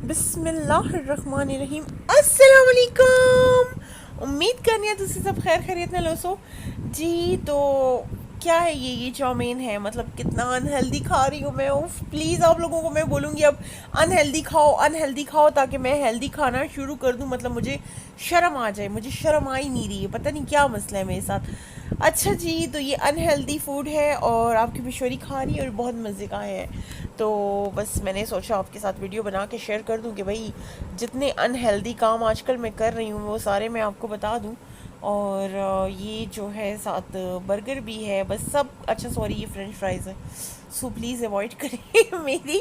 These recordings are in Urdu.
بسم اللہ الرحمن الرحیم. السلام علیکم. امید کرنی ہے تسی سب خیر خیریت نال ہو. جی تو کیا ہے یہ چاؤمین ہے, مطلب کتنا انہیلدی کھا رہی ہوں میں. پلیز آپ لوگوں کو میں بولوں گی اب انہیلدی کھاؤ تاکہ میں ہیلدی کھانا شروع کر دوں. مطلب مجھے شرم آ جائے, مجھے شرم آ ہی نہیں رہی ہے, پتہ نہیں کیا مسئلہ ہے میرے ساتھ. اچھا جی, تو یہ انہیلدی فوڈ ہے اور آپ کی مشوری کھا رہی ہے اور بہت مزے کا ہے. تو بس میں نے سوچا آپ کے ساتھ ویڈیو بنا کے شیئر کر دوں کہ بھائی جتنے انہیلدی کام آج کل میں کر رہی ہوں وہ سارے میں آپ کو بتا دوں. اور یہ جو ہے ساتھ برگر بھی ہے بس سب. اچھا سوری, یہ فرینچ فرائز ہے, سو پلیز اوائڈ کریں میری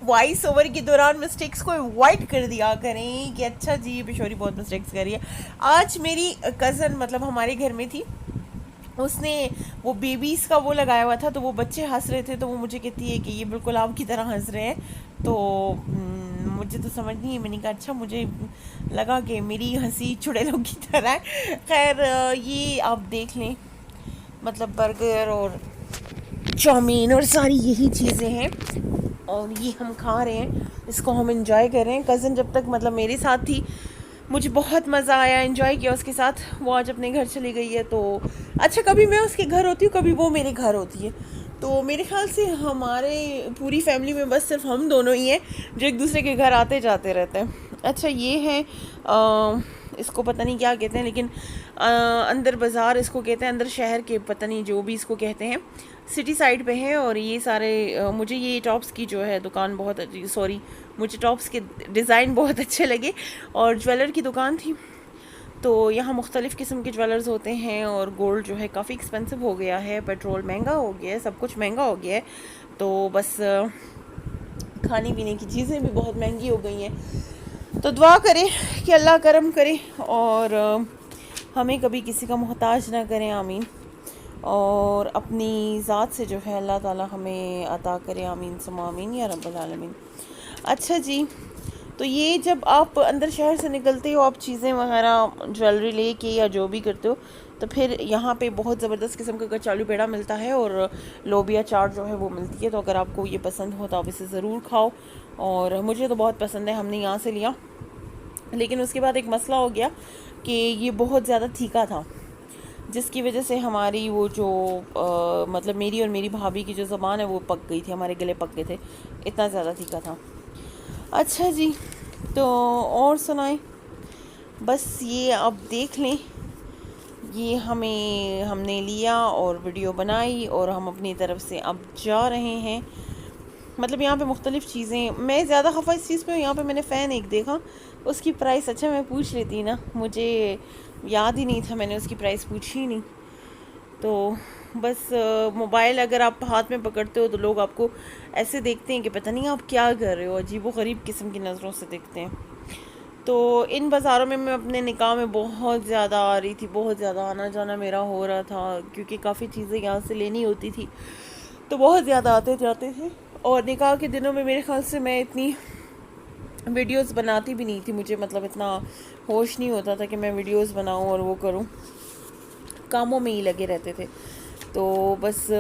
وائس اوور کے دوران مسٹیکس کو اوائڈ کر دیا کریں کہ اچھا جی یہ پشوری بہت مسٹیکس کر رہی ہے. آج میری کزن مطلب ہمارے گھر میں تھی, اس نے وہ بیبیز کا وہ لگایا ہوا تھا, تو وہ بچے ہنس رہے تھے, تو وہ مجھے کہتی ہے کہ یہ بالکل آپ کی طرح ہنس رہے ہیں. تو مجھے تو سمجھ نہیں ہے, میں نے کہا اچھا, مجھے لگا کہ میری ہنسی چڑیلوں کی طرح ہے. خیر یہ آپ دیکھ لیں, مطلب برگر اور چاؤمین اور ساری یہی چیزیں ہیں اور یہ ہم کھا رہے ہیں, اس کو ہم انجوائے کر رہے ہیں. کزن جب تک مطلب میرے ساتھ تھی مجھے بہت مزہ آیا, انجوائے کیا اس کے ساتھ. وہ آج اپنے گھر چلی گئی ہے, تو اچھا کبھی میں اس کے گھر ہوتی ہوں, کبھی وہ میرے گھر ہوتی ہے. تو میرے خیال سے ہمارے پوری فیملی میں بس صرف ہم دونوں ہی ہیں جو ایک دوسرے کے گھر آتے جاتے رہتے ہیں. اچھا یہ ہے اس کو پتہ نہیں کیا کہتے ہیں, لیکن اندر بازار اس کو کہتے ہیں, اندر شہر کے پتہ نہیں جو بھی اس کو کہتے ہیں, سٹی سائڈ پہ ہے. اور یہ سارے مجھے یہ ٹاپس کی جو ہے دکان بہت سوری مجھے ٹاپس کے ڈیزائن بہت اچھے لگے, اور جویلر کی دکان تھی. تو یہاں مختلف قسم کے جویلرز ہوتے ہیں, اور گولڈ جو ہے کافی ایکسپینسو ہو گیا ہے, پیٹرول مہنگا ہو گیا ہے, سب کچھ مہنگا ہو گیا ہے. تو بس کھانے پینے کی چیزیں بھی بہت مہنگی ہو گئی ہیں. تو دعا کریں کہ اللہ کرم کرے اور ہمیں کبھی کسی کا محتاج نہ کریں, آمین. اور اپنی ذات سے جو ہے اللہ تعالی ہمیں عطا کرے, آمین ثم آمین یا رب العالمین. اچھا جی, تو یہ جب آپ اندر شہر سے نکلتے ہو, آپ چیزیں وغیرہ جویلری لے کے یا جو بھی کرتے ہو, تو پھر یہاں پہ بہت زبردست قسم کا کچالو پیڑا ملتا ہے اور لوبیا چاٹ جو ہے وہ ملتی ہے. تو اگر آپ کو یہ پسند ہو تو آپ اسے ضرور کھاؤ, اور مجھے تو بہت پسند ہے, ہم نے یہاں سے لیا. لیکن اس کے بعد ایک مسئلہ ہو گیا کہ یہ بہت زیادہ تھیکا تھا, جس کی وجہ سے ہماری وہ جو مطلب میری اور میری بھابھی کی جو زبان ہے وہ پک گئی تھی, ہمارے گلے پک گئے تھے, اتنا زیادہ تھیکا تھا. اچھا جی, تو اور سنائیں. بس یہ آپ دیکھ لیں, یہ ہم نے لیا اور ویڈیو بنائی اور ہم اپنی طرف سے اب جا رہے ہیں. مطلب یہاں پہ مختلف چیزیں, میں زیادہ خفا اس چیز پہ ہوں, یہاں پہ میں نے فین ایک دیکھا, اس کی پرائس, اچھا میں پوچھ لیتی نا, مجھے یاد ہی نہیں تھا, میں نے اس کی پرائس پوچھی ہی نہیں. تو بس موبائل اگر آپ ہاتھ میں پکڑتے ہو تو لوگ آپ کو ایسے دیکھتے ہیں کہ پتہ نہیں آپ کیا کر رہے ہو, عجیب و غریب قسم کی نظروں سے دیکھتے ہیں. تو ان بازاروں میں اپنے نکاح میں بہت زیادہ آ رہی تھی, بہت زیادہ آنا جانا میرا ہو رہا تھا, کیونکہ کافی چیزیں یہاں سے لینی ہوتی تھی, تو بہت زیادہ آتے جاتے تھے. اور نکاح کے دنوں میں میرے خیال سے میں اتنی ویڈیوز بناتی بھی نہیں تھی, مجھے مطلب اتنا ہوش نہیں ہوتا تھا کہ میں ویڈیوز بناؤں اور وہ کروں, کاموں میں ہی لگے رہتے تھے. تو بس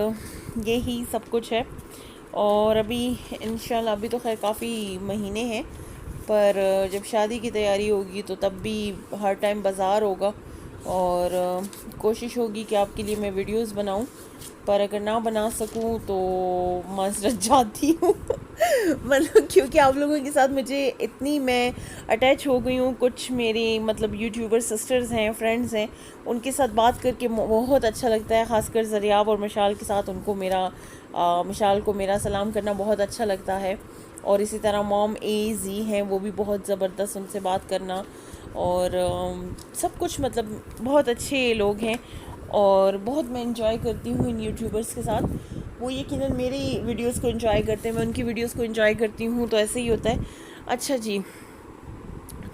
یہی سب کچھ ہے. اور ابھی انشاءاللہ ابھی تو خیر کافی مہینے ہیں, پر جب شادی کی تیاری ہوگی تو تب بھی ہر ٹائم بازار ہوگا, اور کوشش ہوگی کہ آپ کے لیے میں ویڈیوز بناؤں, پر اگر نہ بنا سکوں تو معذرت چاہتی ہوں مطلب کیونکہ آپ لوگوں کے ساتھ مجھے اتنی میں اٹیچ ہو گئی ہوں. کچھ میری مطلب یوٹیوبر سسٹرز ہیں, فرینڈز ہیں, ان کے ساتھ بات کر کے بہت اچھا لگتا ہے, خاص کر زریاب اور مشال کے ساتھ ان کو مشال کو میرا سلام کرنا بہت اچھا لگتا ہے. اور اسی طرح موم اے زی ہیں, وہ بھی بہت زبردست, ان سے بات کرنا اور سب کچھ, مطلب بہت اچھے لوگ ہیں اور بہت میں انجوائے کرتی ہوں ان یوٹیوبرز کے ساتھ. وہ یقیناً میری ویڈیوز کو انجوائے کرتے ہیں, میں ان کی ویڈیوز کو انجوائے کرتی ہوں, تو ایسے ہی ہوتا ہے. اچھا جی,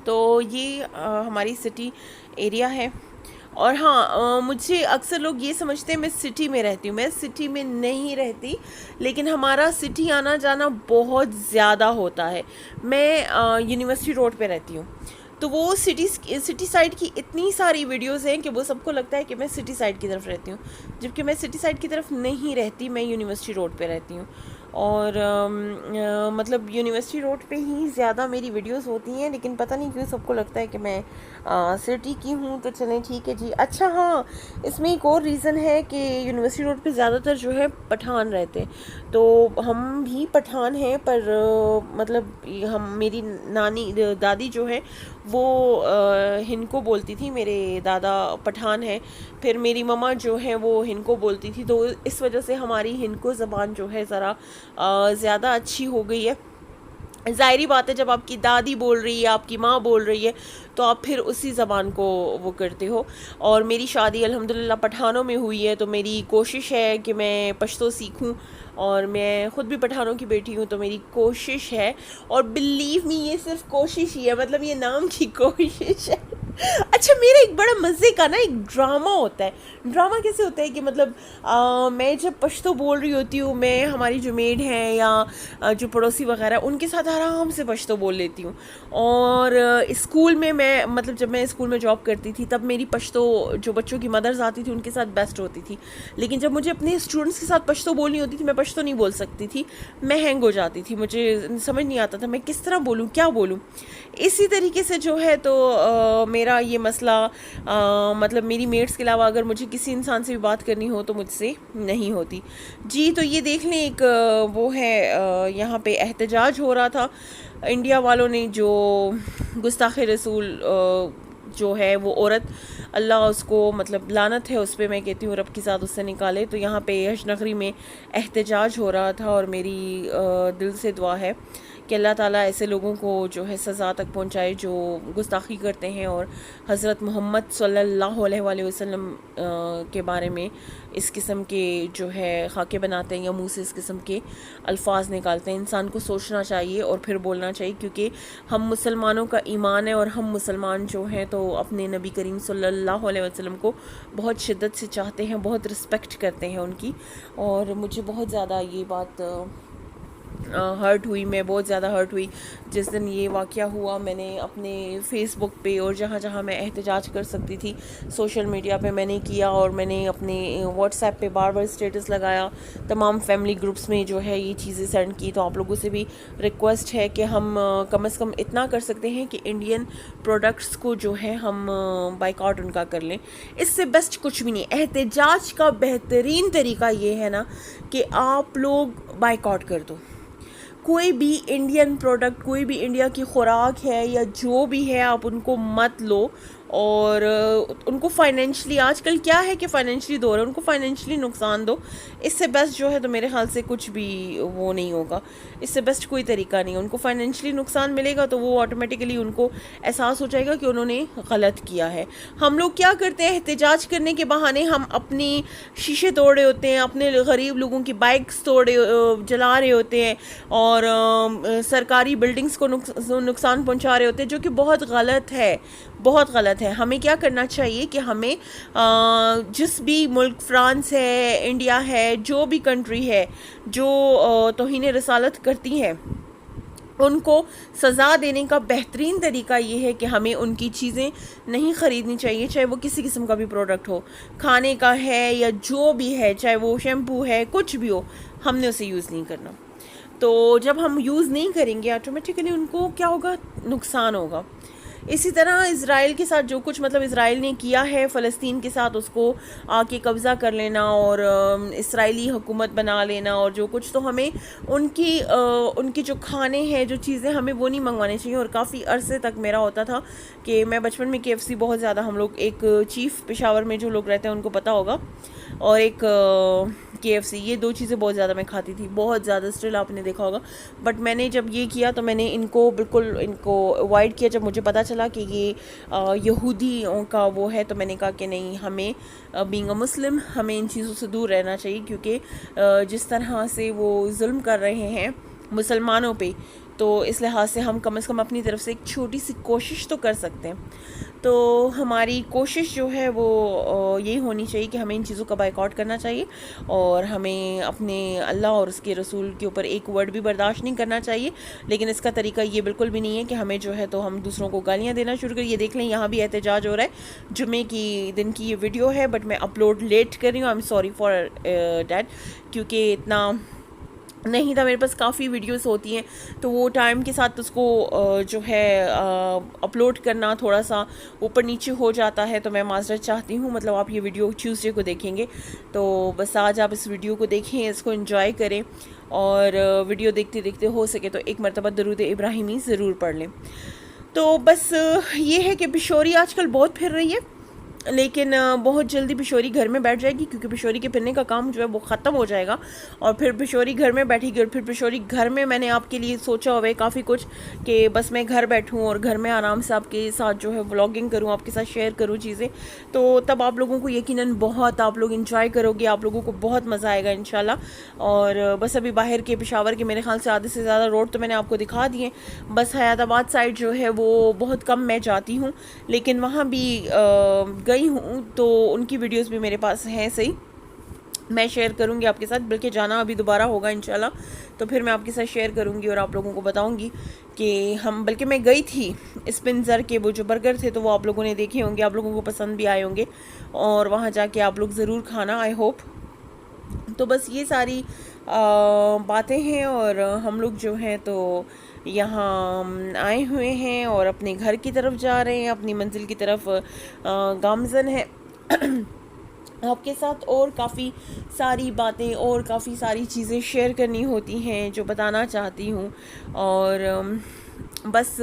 تو یہ ہماری سٹی ایریا ہے. اور ہاں, مجھے اکثر لوگ یہ سمجھتے ہیں میں سٹی میں رہتی ہوں, میں سٹی میں نہیں رہتی, لیکن ہمارا سٹی آنا جانا بہت زیادہ ہوتا ہے. میں یونیورسٹی روڈ پہ رہتی ہوں, تو وہ سٹی سائڈ کی اتنی ساری ویڈیوز ہیں کہ وہ سب کو لگتا ہے کہ میں سٹی سائڈ کی طرف رہتی ہوں, جبکہ میں سٹی سائڈ کی طرف نہیں رہتی, میں یونیورسٹی روڈ پہ رہتی ہوں. اور مطلب یونیورسٹی روڈ پہ ہی زیادہ میری ویڈیوز ہوتی ہیں، لیکن پتہ نہیں کیوں سب کو لگتا ہے کہ میں سٹی کی ہوں، تو چلیں ٹھیک ہے جی۔ اچھا ہاں، اس میں ایک اور ریزن ہے کہ یونیورسٹی روڈ پہ زیادہ تر جو ہے پٹھان رہتے ہیں، تو ہم بھی پٹھان ہیں، پر مطلب میری نانی دادی جو ہے وہ ہندکو بولتی تھی، میرے دادا پٹھان ہیں، پھر میری مما جو ہے وہ ہندکو بولتی تھی، تو اس وجہ سے ہماری ہندکو زبان جو ہے ذرا زیادہ اچھی ہو گئی ہے۔ ظاہری بات ہے، جب آپ کی دادی بول رہی ہے، آپ کی ماں بول رہی ہے، تو آپ پھر اسی زبان کو وہ کرتے ہو۔ اور میری شادی الحمدللہ پٹھانوں میں ہوئی ہے، تو میری کوشش ہے کہ میں پشتو سیکھوں، اور میں خود بھی پٹھانوں کی بیٹی ہوں، تو میری کوشش ہے، اور بلیو می یہ صرف کوشش ہی ہے، مطلب یہ نام کی کوشش ہے۔ اچھا، میرا ایک بڑا مزے کا نا ایک ڈرامہ ہوتا ہے۔ ڈرامہ کیسے ہوتا ہے کہ مطلب میں جب پشتو بول رہی ہوتی ہوں، میں ہماری جو میڈ ہیں یا جو پڑوسی وغیرہ ان کے ساتھ آرام سے پشتو بول لیتی ہوں، اور اسکول میں مطلب جب میں اسکول میں جاب کرتی تھی تب میری پشتو جو بچوں کی مدرز آتی تھی ان کے ساتھ بیسٹ ہوتی تھی، لیکن جب مجھے اپنے اسٹوڈنٹس کے ساتھ پشتو بولنی ہوتی تھی میں پشتو نہیں بول سکتی تھی، میں ہینگ ہو جاتی تھی، مجھے سمجھ نہیں آتا تھا میں کس طرح بولوں، کیا بولوں۔ اسی طریقے سے جو ہے تو میرا یہ مسئلہ مطلب میری میٹس کے علاوہ اگر مجھے کسی انسان سے بھی بات کرنی ہو تو مجھ سے نہیں ہوتی جی۔ تو یہ دیکھ لیں، ایک وہ ہے یہاں پہ احتجاج ہو رہا تھا، انڈیا والوں نے جو گستاخ رسول جو ہے وہ عورت، اللہ اس کو مطلب لعنت ہے اس پہ، میں کہتی ہوں رب کی ذات اس سے نکالے، تو یہاں پہ حج نگری میں احتجاج ہو رہا تھا، اور میری دل سے دعا ہے کہ اللہ تعالیٰ ایسے لوگوں کو جو ہے سزا تک پہنچائے جو گستاخی کرتے ہیں اور حضرت محمد صلی اللہ علیہ وآلہ وسلم کے بارے میں اس قسم کے جو ہے خاکے بناتے ہیں یا منہ سے اس قسم کے الفاظ نکالتے ہیں۔ انسان کو سوچنا چاہیے اور پھر بولنا چاہیے، کیونکہ ہم مسلمانوں کا ایمان ہے، اور ہم مسلمان جو ہیں تو اپنے نبی کریم صلی اللہ علیہ وسلم کو بہت شدت سے چاہتے ہیں، بہت رسپیکٹ کرتے ہیں ان کی، اور مجھے بہت زیادہ یہ بات ہرٹ ہوئی، میں بہت زیادہ ہرٹ ہوئی جس دن یہ واقعہ ہوا۔ میں نے اپنے فیس بک پہ اور جہاں جہاں میں احتجاج کر سکتی تھی سوشل میڈیا پہ میں نے کیا، اور میں نے اپنے واٹس ایپ پہ بار بار اسٹیٹس لگایا، تمام فیملی گروپس میں جو ہے یہ چیزیں سینڈ کی۔ تو آپ لوگوں سے بھی ریکویسٹ ہے کہ ہم کم از کم اتنا کر سکتے ہیں کہ انڈین پروڈکٹس کو جو ہے ہم بائیکاٹ ان کا کر لیں، اس سے بیسٹ کچھ بھی نہیں۔ احتجاج کا بہترین طریقہ یہ ہے نا کہ آپ لوگ بائیکاٹ کر دو، کوئی بھی انڈین پروڈکٹ، کوئی بھی انڈیا کی خوراک ہے یا جو بھی ہے آپ ان کو مت لو، اور ان کو فائنینشلی، آج کل کیا ہے کہ فائنینشلی دو رہے، ان کو فائنینشلی نقصان دو، اس سے بیسٹ جو ہے تو میرے خیال سے کچھ بھی وہ نہیں ہوگا، اس سے بیسٹ کوئی طریقہ نہیں۔ ان کو فائنینشلی نقصان ملے گا تو وہ آٹومیٹیکلی ان کو احساس ہو جائے گا کہ انہوں نے غلط کیا ہے۔ ہم لوگ کیا کرتے ہیں، احتجاج کرنے کے بہانے ہم اپنی شیشے توڑ رہے ہوتے ہیں، اپنے غریب لوگوں کی بائکس جلا رہے ہوتے ہیں، اور سرکاری بلڈنگز کو نقصان پہنچا رہے ہوتے ہیں، جو کہ بہت غلط ہے، بہت غلط ہے۔ ہمیں کیا کرنا چاہیے کہ ہمیں جس بھی ملک، فرانس ہے، انڈیا ہے، جو بھی کنٹری ہے جو توہین رسالت کرتی ہے، ان کو سزا دینے کا بہترین طریقہ یہ ہے کہ ہمیں ان کی چیزیں نہیں خریدنی چاہیے، چاہے وہ کسی قسم کا بھی پروڈکٹ ہو، کھانے کا ہے یا جو بھی ہے، چاہے وہ شیمپو ہے، کچھ بھی ہو، ہم نے اسے یوز نہیں کرنا۔ تو جب ہم یوز نہیں کریں گے آٹومیٹکلی ان کو کیا ہوگا، نقصان ہوگا۔ اسی طرح اسرائیل کے ساتھ جو کچھ مطلب اسرائیل نے کیا ہے فلسطین کے ساتھ، اس کو آ کے قبضہ کر لینا اور اسرائیلی حکومت بنا لینا اور جو کچھ، تو ہمیں ان کی جو کھانے ہیں، جو چیزیں، ہمیں وہ نہیں منگوانے چاہیے۔ اور کافی عرصے تک میرا ہوتا تھا کہ میں بچپن میں KFC بہت زیادہ، ہم لوگ ایک چیف پشاور میں جو لوگ رہتے ہیں ان کو پتہ ہوگا، اور ایک KFC، یہ دو چیزیں بہت زیادہ میں کھاتی تھی، بہت زیادہ، اسٹل آپ نے دیکھا ہوگا۔ بٹ میں نے جب یہ کیا تو میں نے ان کو بالکل اوائڈ کیا، جب مجھے پتہ چلا کہ یہ یہودیوں کا وہ ہے، تو میں نے کہا کہ نہیں، ہمیں بینگ اے مسلم ہمیں ان چیزوں سے دور رہنا چاہیے، کیونکہ جس طرح سے وہ ظلم کر رہے ہیں مسلمانوں پہ، تو اس لحاظ سے ہم کم از کم اپنی طرف سے ایک چھوٹی سی کوشش تو کر سکتے ہیں۔ تو ہماری کوشش جو ہے وہ یہی ہونی چاہیے کہ ہمیں ان چیزوں کا بائیکاٹ کرنا چاہیے، اور ہمیں اپنے اللہ اور اس کے رسول کے اوپر ایک ورڈ بھی برداشت نہیں کرنا چاہیے۔ لیکن اس کا طریقہ یہ بالکل بھی نہیں ہے کہ ہمیں جو ہے تو ہم دوسروں کو گالیاں دینا شروع کریں۔ یہ دیکھ لیں، یہاں بھی احتجاج ہو رہا ہے، جمعے کی دن کی یہ ویڈیو ہے، بٹ میں اپلوڈ لیٹ کر رہی ہوں، I am sorry for that, کیونکہ اتنا نہیں تھا میرے پاس، کافی ویڈیوز ہوتی ہیں تو وہ ٹائم کے ساتھ اس کو جو ہے اپلوڈ کرنا تھوڑا سا اوپر نیچے ہو جاتا ہے، تو میں معذرت چاہتی ہوں. مطلب آپ یہ ویڈیو ٹیوزڈے کو دیکھیں گے، تو بس آج آپ اس ویڈیو کو دیکھیں، اس کو انجوائے کریں، اور ویڈیو دیکھتے دیکھتے ہو سکے تو ایک مرتبہ درود ابراہیمی ضرور پڑھ لیں. تو بس یہ ہے کہ پشوری آج کل بہت پھر رہی ہے، لیکن بہت جلدی پشوری گھر میں بیٹھ جائے گی، کیونکہ پشوری کے پھرنے کا کام جو ہے وہ ختم ہو جائے گا، اور پھر پشوری گھر میں بیٹھے گی. اور پھر پشوری گھر میں میں نے آپ کے لیے سوچا ہوا ہے کافی کچھ، کہ بس میں گھر بیٹھوں اور گھر میں آرام سے آپ کے ساتھ جو ہے ولاگنگ کروں، آپ کے ساتھ شیئر کروں چیزیں. تو تب آپ لوگوں کو یقیناً بہت آپ لوگ انجوائے کرو گے، آپ لوگوں کو بہت مزہ آئے گا انشاءاللہ. اور بس ابھی باہر کے پشاور کے میرے خیال سے آدھے سے زیادہ روڈ تو میں نے آپ کو دکھا دیے. بس حیات آباد سائڈ جو ہے وہ بہت کم میں جاتی ہوں، لیکن وہاں بھی گئی ہوں، تو ان کی ویڈیوز بھی میرے پاس ہیں. صحیح میں شیئر کروں گی آپ کے ساتھ، بلکہ جانا ابھی دوبارہ ہوگا انشاءاللہ، تو پھر میں آپ کے ساتھ شیئر کروں گی اور آپ لوگوں کو بتاؤں گی کہ بلکہ میں گئی تھی اسپنزر کے وہ جو برگر تھے، تو وہ آپ لوگوں نے دیکھے ہوں گے، آپ لوگوں کو پسند بھی آئے ہوں گے، اور وہاں جا کے آپ لوگ ضرور کھانا، آئی ہوپ. تو بس یہ ساری باتیں ہیں، اور ہم لوگ جو ہیں تو یہاں آئے ہوئے ہیں اور اپنے گھر کی طرف جا رہے ہیں، اپنی منزل کی طرف گامزن ہے. آپ کے ساتھ اور کافی ساری باتیں اور کافی ساری چیزیں شیئر کرنی ہوتی ہیں جو بتانا چاہتی ہوں، اور بس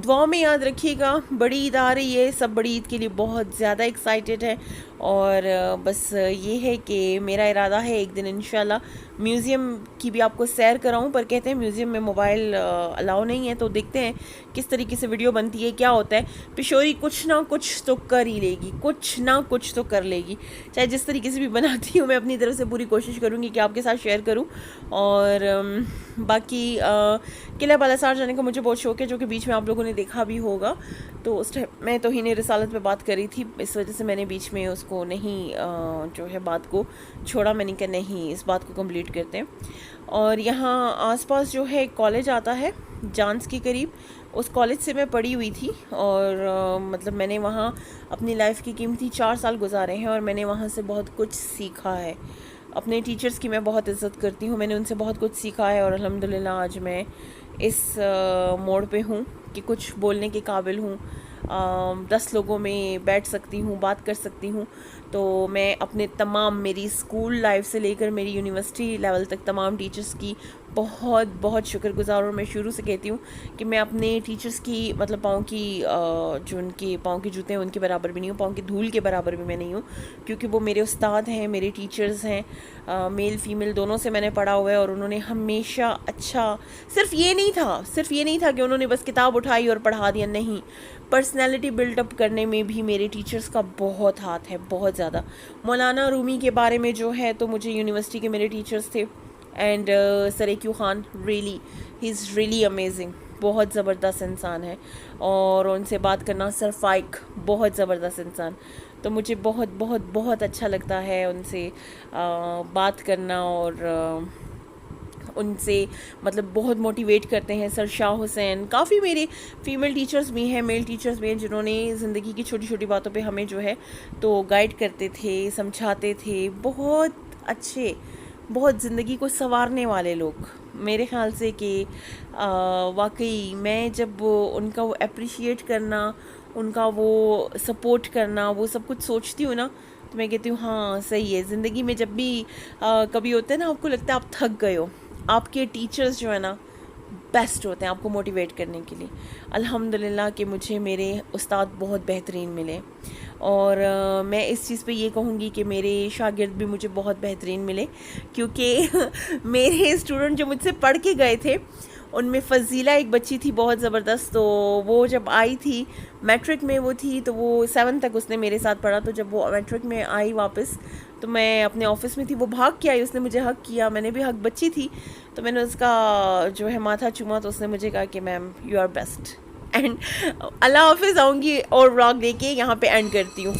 دعا میں یاد رکھیے گا. بڑی عید آ رہی ہے، سب بڑی عید کے لیے بہت زیادہ ایکسائٹیڈ ہے، اور بس یہ ہے کہ میرا ارادہ ہے ایک دن انشاءاللہ میوزیم کی بھی آپ کو سیر کراؤں، پر کہتے ہیں میوزیم میں موبائل الاؤ نہیں ہے، تو دیکھتے ہیں کس طریقے سے ویڈیو بنتی ہے، کیا ہوتا ہے. پشوری کچھ نہ کچھ تو کر ہی لے گی، کچھ نہ کچھ تو کر لے گی، چاہے جس طریقے سے بھی بناتی ہوں. میں اپنی طرف سے پوری کوشش کروں گی کہ آپ کے ساتھ شیئر کروں. اور باقی قلعہ بالاسار جانے کا مجھے بہت شوق ہے، جو کہ بیچ میں آپ لوگوں نے دیکھا بھی ہوگا. تو اس ٹائم میں توہین رسالت پہ بات کری تھی، اس وجہ سے میں نے بیچ میں اس کو نہیں جو ہے بات کو چھوڑا، میں نے کہا نہیں اس بات کو کمپلیٹ کرتے ہیں. اور یہاں آس پاس جو ہے ایک کالج آتا ہے جانس کے قریب، اس کالج سے میں پڑھی ہوئی تھی، اور مطلب میں نے وہاں اپنی لائف کی قیمتی 4 سال گزارے ہیں، اور میں نے وہاں سے بہت کچھ سیکھا ہے. اپنے ٹیچرز کی میں بہت عزت کرتی ہوں، میں نے ان سے بہت کچھ سیکھا ہے، اور الحمدللہ آج میں اس موڑ پہ ہوں کہ کچھ بولنے کے قابل ہوں، 10 لوگوں میں بیٹھ سکتی ہوں، بات کر سکتی ہوں. تو میں اپنے تمام میری اسکول لائف سے لے کر میری یونیورسٹی لیول تک تمام ٹیچرز کی بہت بہت شکر گزار ہوں. میں شروع سے کہتی ہوں کہ میں اپنے ٹیچرز کی مطلب پاؤں کی جو ان کے پاؤں کے جوتے ہیں ان کے برابر بھی نہیں ہوں، پاؤں کی دھول کے برابر بھی میں نہیں ہوں، کیونکہ وہ میرے استاد ہیں، میرے ٹیچرز ہیں، میل فیمیل دونوں سے میں نے پڑھا ہوا ہے، اور انہوں نے ہمیشہ اچھا صرف یہ نہیں تھا کہ انہوں نے بس کتاب اٹھائی اور پڑھا دیا، نہیں، پرسنالٹی بلڈ اپ کرنے میں بھی میرے ٹیچرز کا بہت ہاتھ ہے، بہت زیادہ. مولانا رومی کے بارے میں جو ہے تو مجھے یونیورسٹی کے میرے ٹیچرز تھے، اینڈ سر ایکیو Khan, really he is really amazing, بہت زبردست انسان ہے. اور ان سے بات کرنا، سر فائق بہت زبردست انسان، تو مجھے بہت بہت بہت اچھا لگتا ہے ان سے بات کرنا، اور ان سے مطلب بہت موٹیویٹ کرتے ہیں. سر شاہ حسین، کافی میرے فیمیل ٹیچرز بھی ہیں، میل ٹیچرز بھی ہیں، جنہوں نے زندگی کی چھوٹی چھوٹی باتوں پہ ہمیں جو ہے تو گائیڈ کرتے تھے، سمجھاتے تھے. بہت اچھے، بہت زندگی کو سنوارنے والے لوگ میرے خیال سے، کہ واقعی میں جب ان کا وہ اپریشیٹ کرنا، ان کا وہ سپورٹ کرنا، وہ سب کچھ سوچتی ہوں نا، تو میں کہتی ہوں ہاں صحیح ہے. زندگی میں جب بھی کبھی ہوتا ہے نا آپ کو لگتا ہے آپ تھک گئے ہو، آپ کے ٹیچرز جو ہے نا بیسٹ ہوتے ہیں آپ کو موٹیویٹ کرنے کے لیے. الحمدللہ کہ مجھے میرے استاد بہت بہترین ملے، اور میں اس چیز پہ یہ کہوں گی کہ میرے شاگرد بھی مجھے بہت بہترین ملے، کیونکہ میرے اسٹوڈنٹ جو مجھ سے پڑھ کے گئے تھے ان میں فضیلہ ایک بچی تھی بہت زبردست. تو وہ جب آئی تھی میٹرک میں، وہ تھی تو وہ 7 تک اس نے میرے ساتھ پڑھا. تو جب وہ میٹرک میں آئی واپس، تو میں اپنے آفس میں تھی، وہ بھاگ کے آئی، اس نے مجھے حق کیا، میں نے بھی حق، بچی تھی تو میں نے اس کا جو ہے ماتھا چوما، تو اس نے مجھے کہا کہ میم یو آر بیسٹ. اینڈ اللہ حافظ. آؤں گی اور ولاگ دے کے یہاں پہ اینڈ کرتی ہوں.